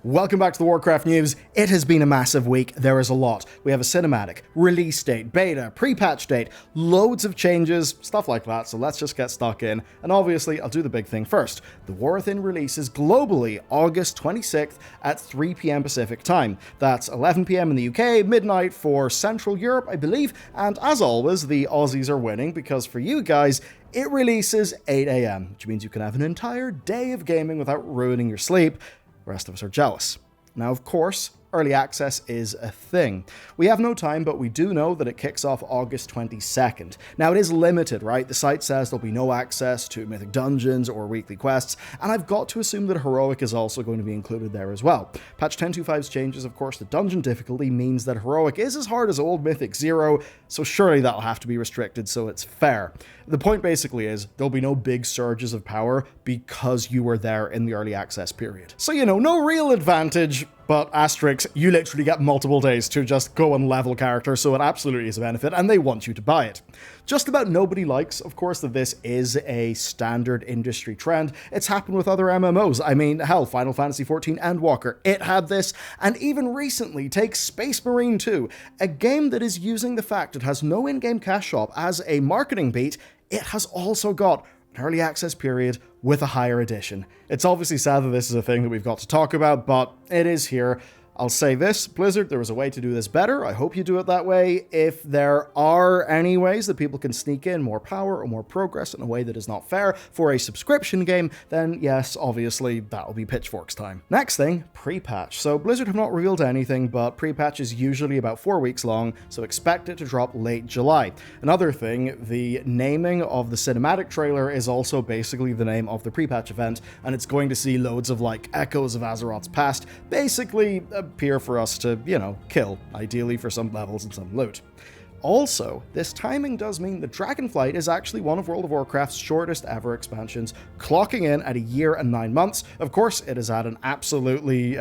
Welcome back to the Warcraft news. It has been a massive week. There is a lot. We have a cinematic, release date, beta, pre-patch date, loads of changes, stuff like that, so let's just get stuck in. And obviously, I'll do the big thing first. The War Within releases globally August 26th at 3 p.m. Pacific time. That's 11 p.m. in the UK, midnight for Central Europe, I believe, and as always, the Aussies are winning because for you guys, it releases 8 a.m., which means you can have an entire day of gaming without ruining your sleep. The rest of us are jealous. Now, of course, early access is a thing. We have no time, but we do know that it kicks off August 22nd. Now, it is limited, right? The site says there'll be no access to Mythic Dungeons or weekly quests, and I've got to assume that Heroic is also going to be included there as well. Patch 10.25's changes, of course, the dungeon difficulty means that Heroic is as hard as old Mythic 0, so surely that'll have to be restricted so it's fair. The point basically is there'll be no big surges of power because you were there in the early access period. So, no real advantage, but asterisks, you literally get multiple days to just go and level characters, so it absolutely is a benefit, and they want you to buy it. Just about nobody likes, of course, that this is a standard industry trend. It's happened with other MMOs. I mean, hell, Final Fantasy XIV and Walker, it had this, and even recently, take Space Marine 2, a game that is using the fact it has no in-game cash shop as a marketing beat. It has also got an early access period with a higher edition. It's obviously sad that this is a thing that we've got to talk about, but it is here. I'll say this, Blizzard, there was a way to do this better. I hope you do it that way. If there are any ways that people can sneak in more power or more progress in a way that is not fair for a subscription game, then yes, obviously, that'll be pitchforks time. Next thing, pre-patch. So Blizzard have not revealed anything, but pre-patch is usually about 4 weeks long, so expect it to drop late July. Another thing, the naming of the cinematic trailer is also basically the name of the pre-patch event, and it's going to see loads of, echoes of Azeroth's past, basically appear for us to, kill, ideally for some levels and some loot. Also, this timing does mean that Dragonflight is actually one of World of Warcraft's shortest ever expansions, clocking in at 1 year and 9 months. Of course, it is at an absolutely,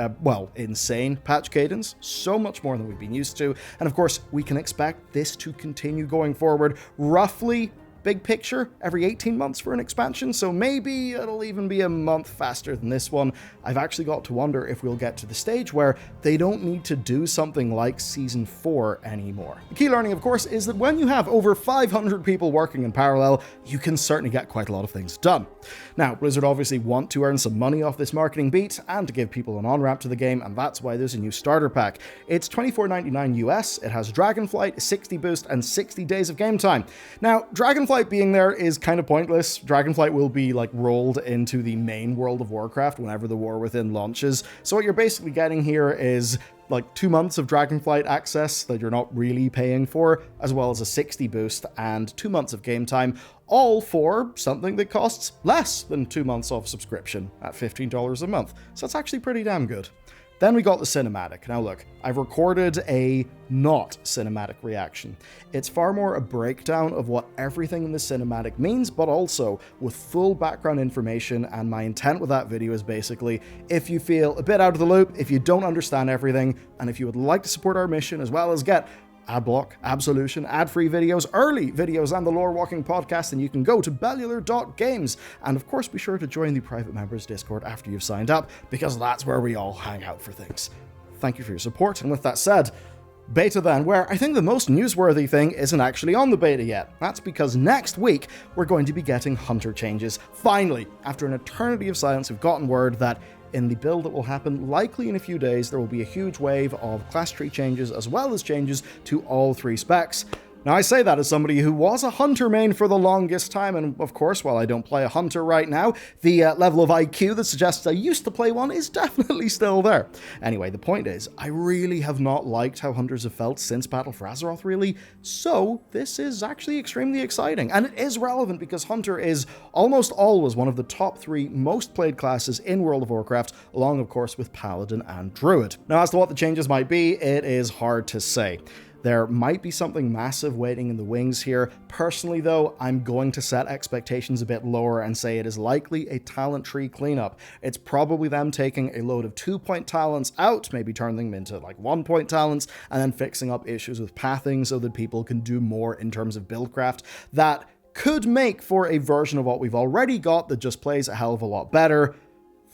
insane patch cadence, so much more than we've been used to, and of course, we can expect this to continue going forward, roughly big picture, every 18 months for an expansion, so maybe it'll even be a month faster than this one. I've actually got to wonder if we'll get to the stage where they don't need to do something like Season 4 anymore. The key learning, of course, is that when you have over 500 people working in parallel, you can certainly get quite a lot of things done. Now, Blizzard obviously want to earn some money off this marketing beat and to give people an on-ramp to the game, and that's why there's a new starter pack. It's $24.99 US, it has Dragonflight, 60 boost, and 60 days of game time. Now, Dragonflight being there is kind of pointless. Dragonflight will be rolled into the main World of Warcraft whenever the War Within launches. So what you're basically getting here is 2 months of Dragonflight access that you're not really paying for, as well as a 60 boost and 2 months of game time, all for something that costs less than 2 months of subscription at $15 a month. So it's actually pretty damn good. Then we got the cinematic. Now look, I've recorded a not cinematic reaction. It's far more a breakdown of what everything in the cinematic means, but also with full background information, and my intent with that video is basically, if you feel a bit out of the loop, if you don't understand everything, and if you would like to support our mission as well as get ad block, absolution, ad-free videos, early videos, and the Lore Walking podcast, then you can go to bellular.games. And of course, be sure to join the private members Discord after you've signed up, because that's where we all hang out for things. Thank you for your support, and with that said, beta then, where I think the most newsworthy thing isn't actually on the beta yet. That's because next week, we're going to be getting Hunter changes. Finally, after an eternity of silence, we've gotten word that in the build that will happen likely in a few days, there will be a huge wave of class tree changes as well as changes to all 3 specs. Now, I say that as somebody who was a Hunter main for the longest time, and of course, while I don't play a Hunter right now, the level of IQ that suggests I used to play one is definitely still there. Anyway, the point is, I really have not liked how Hunters have felt since Battle for Azeroth, really, so this is actually extremely exciting, and it is relevant because Hunter is almost always one of the top 3 most played classes in World of Warcraft, along, of course, with Paladin and Druid. Now, as to what the changes might be, it is hard to say. There might be something massive waiting in the wings here. Personally, though, I'm going to set expectations a bit lower and say it is likely a talent tree cleanup. It's probably them taking a load of 2-point talents out, maybe turning them into 1-point talents, and then fixing up issues with pathing so that people can do more in terms of buildcraft. That could make for a version of what we've already got that just plays a hell of a lot better.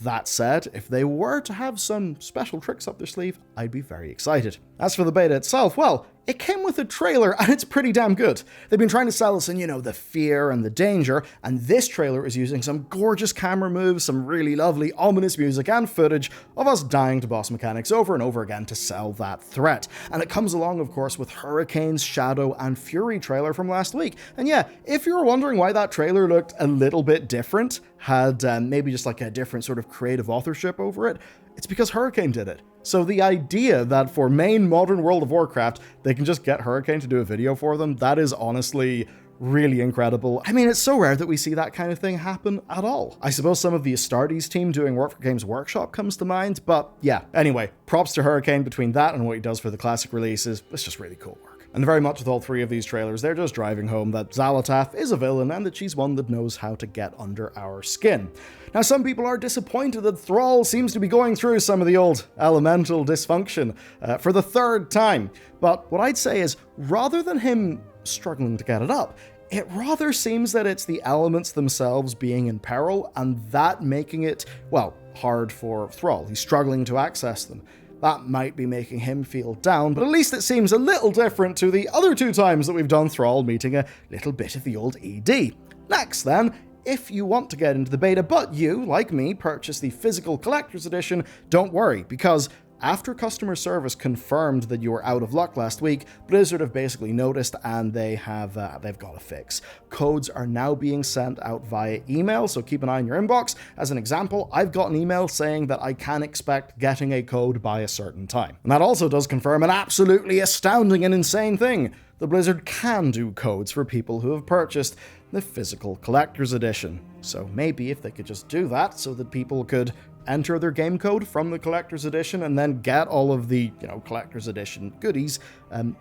That said, if they were to have some special tricks up their sleeve, I'd be very excited. As for the beta itself, well, it came with a trailer, and it's pretty damn good. They've been trying to sell us in, the fear and the danger, and this trailer is using some gorgeous camera moves, some really lovely, ominous music and footage of us dying to boss mechanics over and over again to sell that threat. And it comes along, of course, with Hurricane's Shadow and Fury trailer from last week. And yeah, if you were wondering why that trailer looked a little bit different, had maybe just like a different sort of creative authorship over it, it's because Hurricane did it. So the idea that for main modern World of Warcraft, they can just get Hurricane to do a video for them, that is honestly really incredible. I mean, it's so rare that we see that kind of thing happen at all. I suppose some of the Astartes team doing work for Games Workshop comes to mind, but yeah. Anyway, props to Hurricane between that and what he does for the classic releases. It's just really cool work. And very much with all three of these trailers, they're just driving home that Xal'atath is a villain and that she's one that knows how to get under our skin. Now, some people are disappointed that Thrall seems to be going through some of the old elemental dysfunction for the third time. But what I'd say is, rather than him struggling to get it up, it rather seems that it's the elements themselves being in peril and that making it, well, hard for Thrall. He's struggling to access them. That might be making him feel down, but at least it seems a little different to the other two times that we've done Thrall meeting a little bit of the old ED. Next then, if you want to get into the beta, but you, like me, purchase the physical collector's edition, don't worry, because after customer service confirmed that you were out of luck last week, Blizzard have basically noticed and they've got a fix. Codes are now being sent out via email, so keep an eye on your inbox. As an example, I've got an email saying that I can expect getting a code by a certain time. And that also does confirm an absolutely astounding and insane thing. The Blizzard can do codes for people who have purchased the physical collector's edition. So maybe if they could just do that so that people could enter their game code from the collector's edition and then get all of the, collector's edition goodies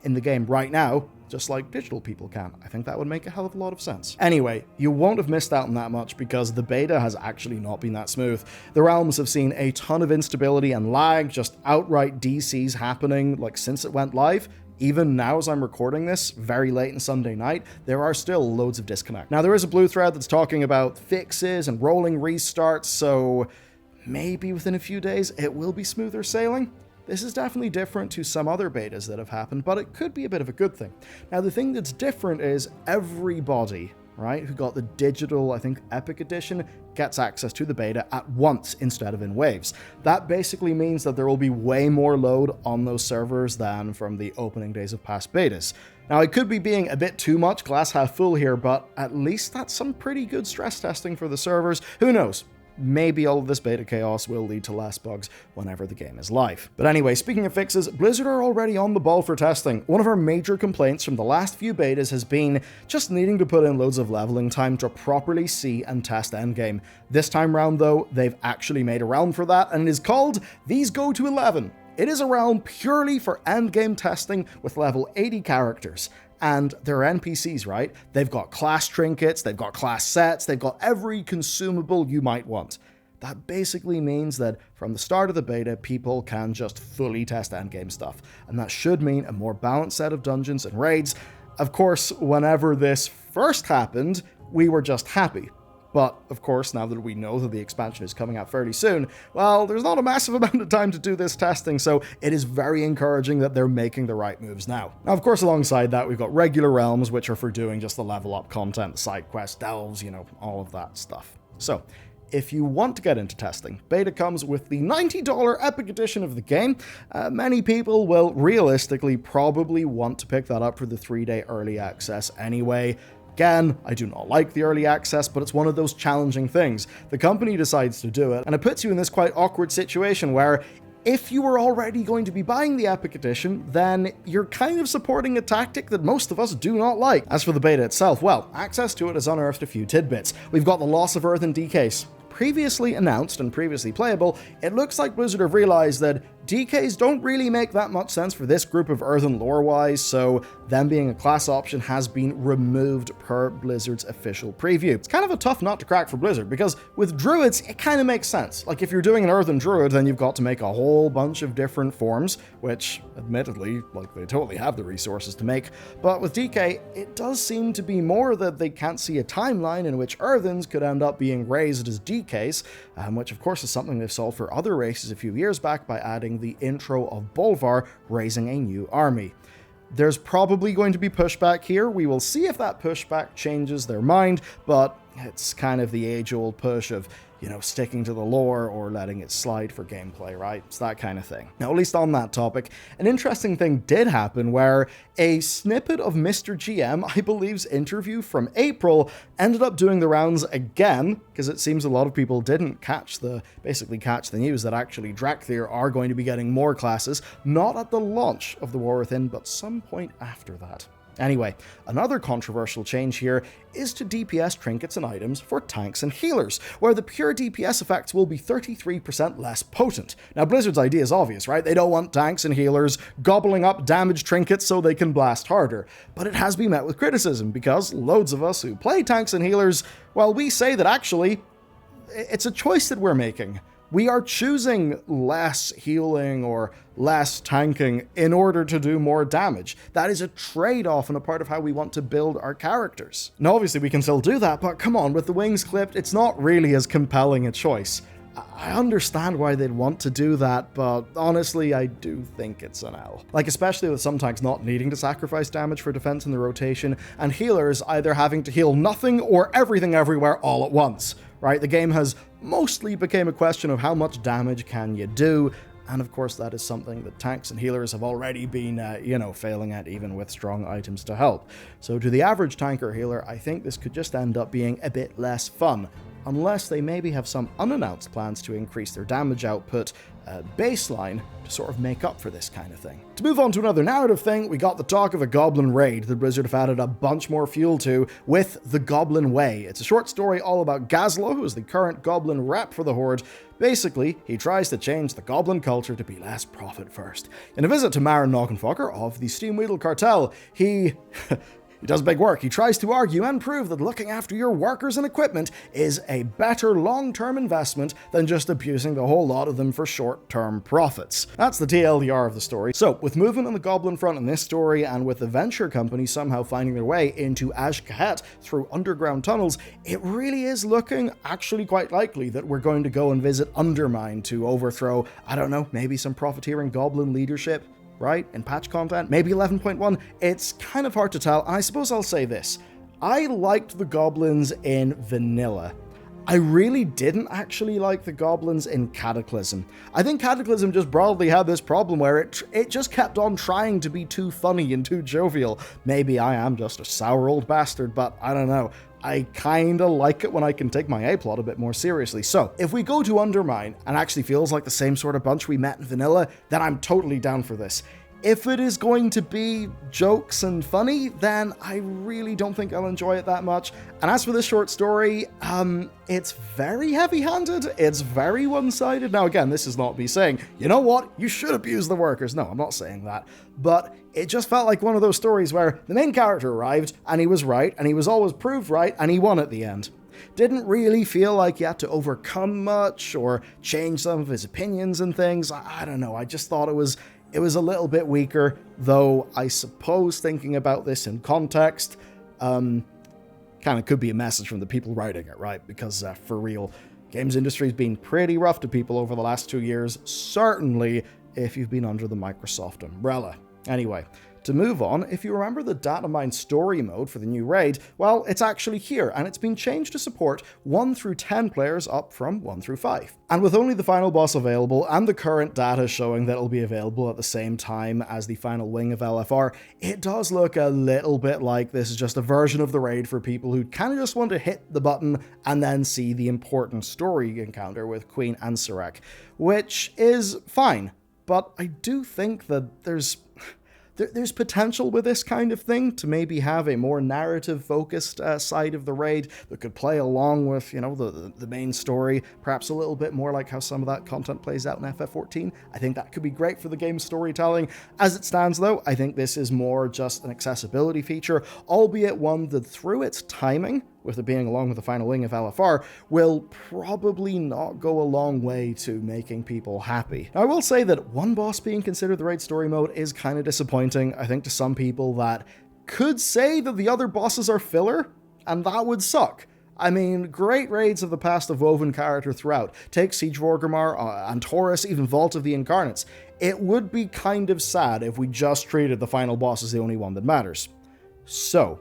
in the game right now, just like digital people can. I think that would make a hell of a lot of sense. Anyway, you won't have missed out on that much because the beta has actually not been that smooth. The realms have seen a ton of instability and lag, just outright DCs happening since it went live. Even now as I'm recording this, very late on Sunday night, there are still loads of disconnect. Now there is a blue thread that's talking about fixes and rolling restarts, so maybe within a few days it will be smoother sailing. This is definitely different to some other betas that have happened, but it could be a bit of a good thing. Now the thing that's different is everybody, right, who got the digital, Epic Edition, gets access to the beta at once instead of in waves. That basically means that there will be way more load on those servers than from the opening days of past betas. Now, I could be being a bit too much glass half full here, but at least that's some pretty good stress testing for the servers. Who knows? Maybe all of this beta chaos will lead to less bugs whenever the game is live. But anyway, speaking of fixes, Blizzard are already on the ball for testing. One of our major complaints from the last few betas has been just needing to put in loads of leveling time to properly see and test endgame. This time round though, they've actually made a realm for that, and it is called These Go to 11. It is a realm purely for endgame testing with level 80 characters. And they're NPCs, right? They've got class trinkets, they've got class sets, they've got every consumable you might want. That basically means that from the start of the beta, people can just fully test endgame stuff. And that should mean a more balanced set of dungeons and raids. Of course, whenever this first happened, we were just happy. But, of course, now that we know that the expansion is coming out fairly soon, well, there's not a massive amount of time to do this testing, so it is very encouraging that they're making the right moves now. Now, of course, alongside that, we've got regular realms, which are for doing just the level up content, the side quest delves, all of that stuff. So, if you want to get into testing, beta comes with the $90 Epic Edition of the game. Many people will realistically probably want to pick that up for the 3-day early access anyway. Again, I do not like the early access, but it's one of those challenging things. The company decides to do it, and it puts you in this quite awkward situation where if you were already going to be buying the Epic Edition, then you're kind of supporting a tactic that most of us do not like. As for the beta itself, well, access to it has unearthed a few tidbits. We've got the loss of Earth and D case. Previously announced and previously playable, it looks like Blizzard have realized that DKs don't really make that much sense for this group of Earthen lore-wise, so them being a class option has been removed per Blizzard's official preview. It's kind of a tough nut to crack for Blizzard, because with Druids, it kind of makes sense. Like, if you're doing an Earthen Druid, then you've got to make a whole bunch of different forms, which, admittedly, like, they totally have the resources to make. But with DK, it does seem to be more that they can't see a timeline in which Earthens could end up being raised as DKs, which of course is something they've solved for other races a few years back by adding the intro of Bolvar raising a new army. There's probably going to be pushback here. We will see if that pushback changes their mind, but it's kind of the age-old push of, you know, sticking to the lore or letting it slide for gameplay, right? It's that kind of thing. Now, at least on that topic, an interesting thing did happen where a snippet of Mr. GM, I believe's interview from April, ended up doing the rounds again, because it seems a lot of people didn't basically catch the news that actually Drakthir are going to be getting more classes, not at the launch of the War Within, but some point after that. Anyway, another controversial change here is to DPS trinkets and items for tanks and healers, where the pure DPS effects will be 33% less potent. Now, Blizzard's idea is obvious, right? They don't want tanks and healers gobbling up damage trinkets so they can blast harder. But it has been met with criticism, because loads of us who play tanks and healers, well, we say that actually, it's a choice that we're making. We are choosing less healing or less tanking in order to do more damage. That is a trade-off and a part of how we want to build our characters. Now, obviously, we can still do that, but come on, with the wings clipped, it's not really as compelling a choice. I understand why they'd want to do that, but honestly, I do think it's an L. Like, especially with some tanks not needing to sacrifice damage for defense in the rotation, and healers either having to heal nothing or everything everywhere all at once, right? The game has mostly become a question of how much damage can you do, and of course that is something that tanks and healers have already been, failing at, even with strong items to help. So to the average tank or healer, I think this could just end up being a bit less fun, unless they maybe have some unannounced plans to increase their damage output baseline to sort of make up for this kind of thing. To move on to another narrative thing, we got the talk of a Goblin raid that Blizzard have added a bunch more fuel to with The Goblin Way. It's a short story all about Gazlo, who is the current Goblin rep for the Horde. Basically, he tries to change the Goblin culture to be less profit-first. In a visit to Maren Noggenfokker of the Steamweedle Cartel, he does big work. He tries to argue and prove that looking after your workers and equipment is a better long-term investment than just abusing the whole lot of them for short-term profits. That's the TLDR of the story. So, with movement on the Goblin front in this story, and with the Venture Company somehow finding their way into Azj-Kahet through underground tunnels, it really is looking actually quite likely that we're going to go and visit Undermine to overthrow, I don't know, maybe some profiteering Goblin leadership, right? In patch content, maybe 11.1. It's kind of hard to tell, and I suppose I'll say this. I liked the goblins in vanilla. I really didn't actually like the goblins in Cataclysm. I think Cataclysm just broadly had this problem where it just kept on trying to be too funny and too jovial. Maybe I am just a sour old bastard, but I don't know. I kinda like it when I can take my A-plot a bit more seriously. So, if we go to Undermine and actually feels like the same sort of bunch we met in vanilla, then I'm totally down for this. If it is going to be jokes and funny, then I really don't think I'll enjoy it that much. And as for this short story, it's very heavy-handed, it's very one-sided. Now again, this is not me saying, you know what, you should abuse the workers. No, I'm not saying that. But it just felt like one of those stories where the main character arrived, and he was right, and he was always proved right, and he won at the end. Didn't really feel like he had to overcome much, or change some of his opinions and things. I don't know, I just thought it was a little bit weaker, though I suppose thinking about this in context, kind of could be a message from the people writing it, right? Because for real, games industry's been pretty rough to people over the last 2 years, certainly if you've been under the Microsoft umbrella. Anyway, to move on, if you remember the Datamine story mode for the new raid, well, it's actually here, and it's been changed to support 1 through 10 players up from 1 through 5. And with only the final boss available, and the current data showing that it'll be available at the same time as the final wing of LFR, it does look a little bit like this is just a version of the raid for people who kind of just want to hit the button and then see the important story encounter with Queen Ansarak, which is fine, but I do think that there's There's potential with this kind of thing to maybe have a more narrative-focused side of the raid that could play along with, the main story, perhaps a little bit more like how some of that content plays out in FF14. I think that could be great for the game's storytelling. As it stands, though, I think this is more just an accessibility feature, albeit one that through its timing, with it being along with the final wing of LFR, will probably not go a long way to making people happy. Now, I will say that one boss being considered the raid story mode is kind of disappointing, I think, to some people that could say that the other bosses are filler, and that would suck. I mean, great raids of the past have woven character throughout. Take Siege of Orgrimmar, Antorus, even Vault of the Incarnates. It would be kind of sad if we just treated the final boss as the only one that matters. So,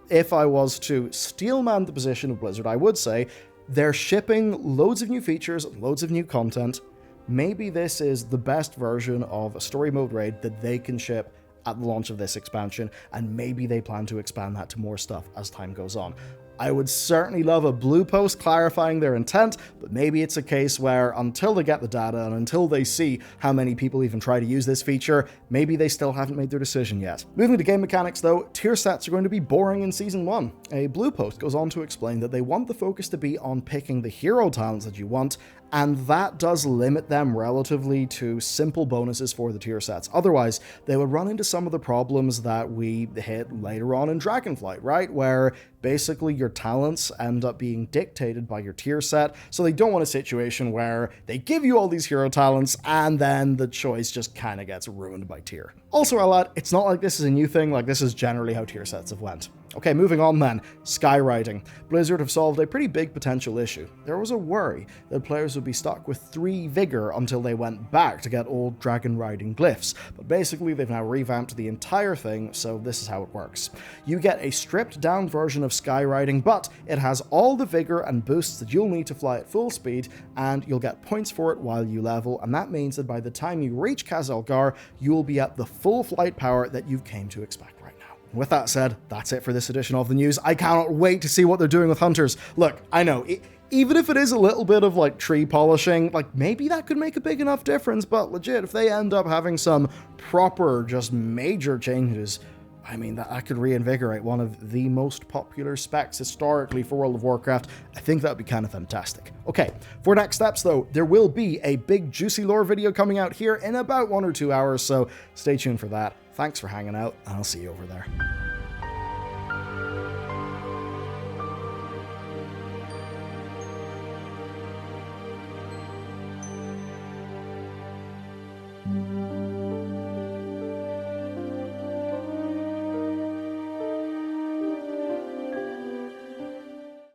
if I was to steelman the position of Blizzard, I would say they're shipping loads of new features, loads of new content. Maybe this is the best version of a story mode raid that they can ship at the launch of this expansion, and maybe they plan to expand that to more stuff as time goes on. I would certainly love a blue post clarifying their intent, but maybe it's a case where until they get the data and until they see how many people even try to use this feature, maybe they still haven't made their decision yet. Moving to game mechanics though, tier sets are going to be boring in Season 1. A blue post goes on to explain that they want the focus to be on picking the hero talents that you want, and that does limit them relatively to simple bonuses for the tier sets. Otherwise, they would run into some of the problems that we hit later on in Dragonflight, right? Where basically your talents end up being dictated by your tier set, so they don't want a situation where they give you all these hero talents and then the choice just kind of gets ruined by tier. Also, I'll add, it's not like this is a new thing, like this is generally how tier sets have went. Okay, moving on then. Skywriting. Blizzard have solved a pretty big potential issue. There was a worry that players would be stuck with 3 vigor until they went back to get old dragon riding glyphs, but basically they've now revamped the entire thing, so this is how it works. You get a stripped down version of skywriting, but it has all the vigor and boosts that you'll need to fly at full speed, and you'll get points for it while you level, and that means that by the time you reach Khazalgar, you'll be at the full flight power that you came to expect. With that said, that's it for this edition of the news. I cannot wait to see what they're doing with hunters. Look, I know, even if it is a little bit of like tree polishing, like maybe that could make a big enough difference, but legit, if they end up having some proper, just major changes, I mean, that could reinvigorate one of the most popular specs historically for World of Warcraft. I think that would be kind of fantastic. Okay, for next steps though, there will be a big juicy lore video coming out here in about 1 or 2 hours, so stay tuned for that. Thanks for hanging out, and I'll see you over there.